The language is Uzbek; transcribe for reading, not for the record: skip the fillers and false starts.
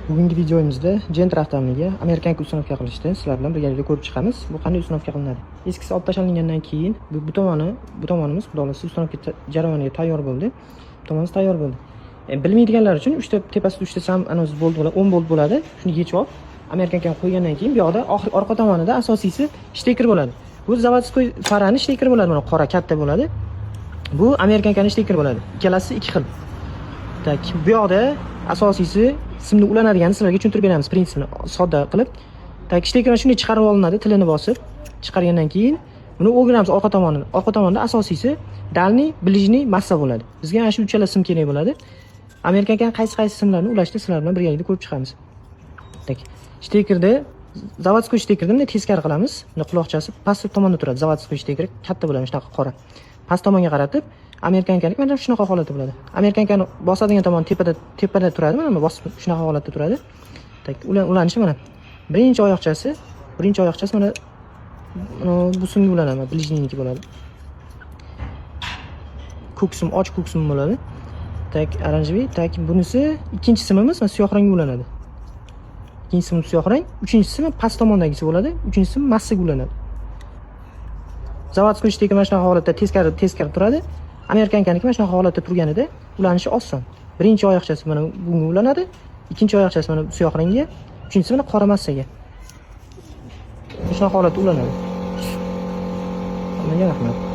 Bugungi videomizda Gentra avtomobiliga Amerikanka uстановка qilishdi. Sizlar bilan birgalikda ko'rib chiqamiz. Bu qanday uстановка qilinadi. Eskisi olib tashlangandan keyin bu tomonimiz xudo xolasa uстановка jarayoniga tayyor bo'ldi. Bu tomonimiz tayyor bo'ldi. Bilmaydiganlar uchun tepasida 3 ta sam anoz bolt bo'ladi, 10 bolt bo'ladi. Shuni yechib olib, Amerikankani qo'ygandan keyin bu yoqda orqa tomonida asosiysi shtekir bo'ladi. Bu zavodskoy farani shtekir bo'ladi, mana qora katta bo'ladi. Bu Amerikankani shtekir bo'ladi. Ikkalasi ikki xil. Tak, bu yoqda asosiysi simni ulanadiganini sizlarga tushuntirib beramiz prinsipini sodda qilib. Tak, shtekirni shunday chiqarib olinadi, tilini bosib, chiqargandan keyin buni o'giramiz orqa tomonini. Orqa tomonda asosiysi dalniy, ближний massa bo'ladi. Bizga ana shu uchala sim kerak bo'ladi. Amerikankan qaysi simlarni ulashdi sizlar bilan birgalikda ko'rib chiqamiz. Tak, shtekirda zavodskoy shtekirda bunday teskari qilamiz. Buni quloqchasi past tomonda turadi. Zavodskoy shtekir katta bo'ladi, shunaqa qora. Past tomonga qaratib, Amerikankalik mana shunaqa holatda bo'ladi. Amerikankani bosadigan tomon tepada turadi, mana bosib shunaqa holatda turadi. Tak, ulanishi mana. Birinchi oyoqchasi mana bu simga ulanadi, ближнийнiki bo'ladi. Ko'ksim, och ko'ksim bo'ladi. Tak, oranjeviy, tak, bunisi ikkinchi simimiz mana siyoh rangga ulanadi. Ikkinchi sim siyoh rang, uchinchisi past tomondagisi bo'ladi, uchinchisi massaga ulanadi. Zavodskoy shtekir mana shunaqa holatda teskari turadi. Amerikankaniki mana shunaqa holatda turganida ulanishi oson. Birinchi oyoqchasi mana bunga ulanadi, ikkinchi oyoqchasi mana siyoh rangga, uchinchisi mana qora massaga. Shunaqa holatda ulanadi. Hammaga rahmat.